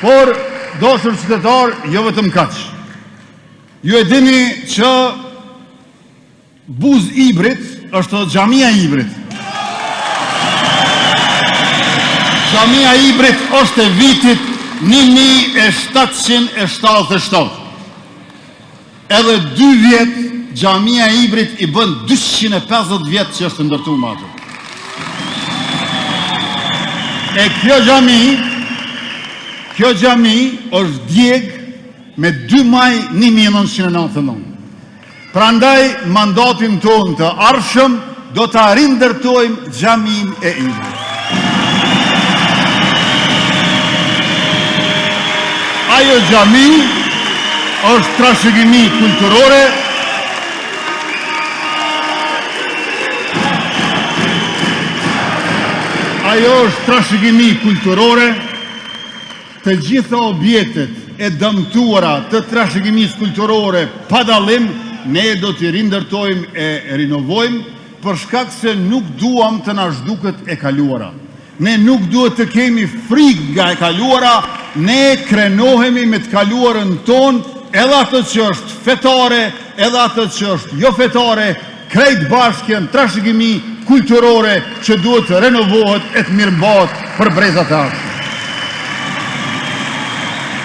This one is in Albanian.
Por, dashur qytetar, jo vetëm kaq. Ju e dini që Buz Ibrit është xhamia e Ibrit. Xhamia e Ibrit është e vitit 1777. Edhe 2 vjet xhamia e Ibrit i bën 250 vjet që është ndërtuar atë. E kjo xhami është djeg me 2 maj 1999. Prandaj mandatin tonë të ardhshëm do ta rindërtojmë xhamin e Ibrit. Ajo xhami është trashëgimi kulturore të gjitha objektet e dëmtuara të trashëgimisë kulturore pa dallim ne do t'i rindërtojmë e rinovojmë për shkak se nuk duam të na zhduket e kaluara. Ne nuk duhet të kemi frikë nga e kaluara, ne krenohemi me të kaluarën tonë, edhe atë që është fetare, edhe atë që është jo fetare, krejt bashkë janë trashëgimi kulturore që duhet të renovohet e të mirëmbahet për brezat e ardhshme.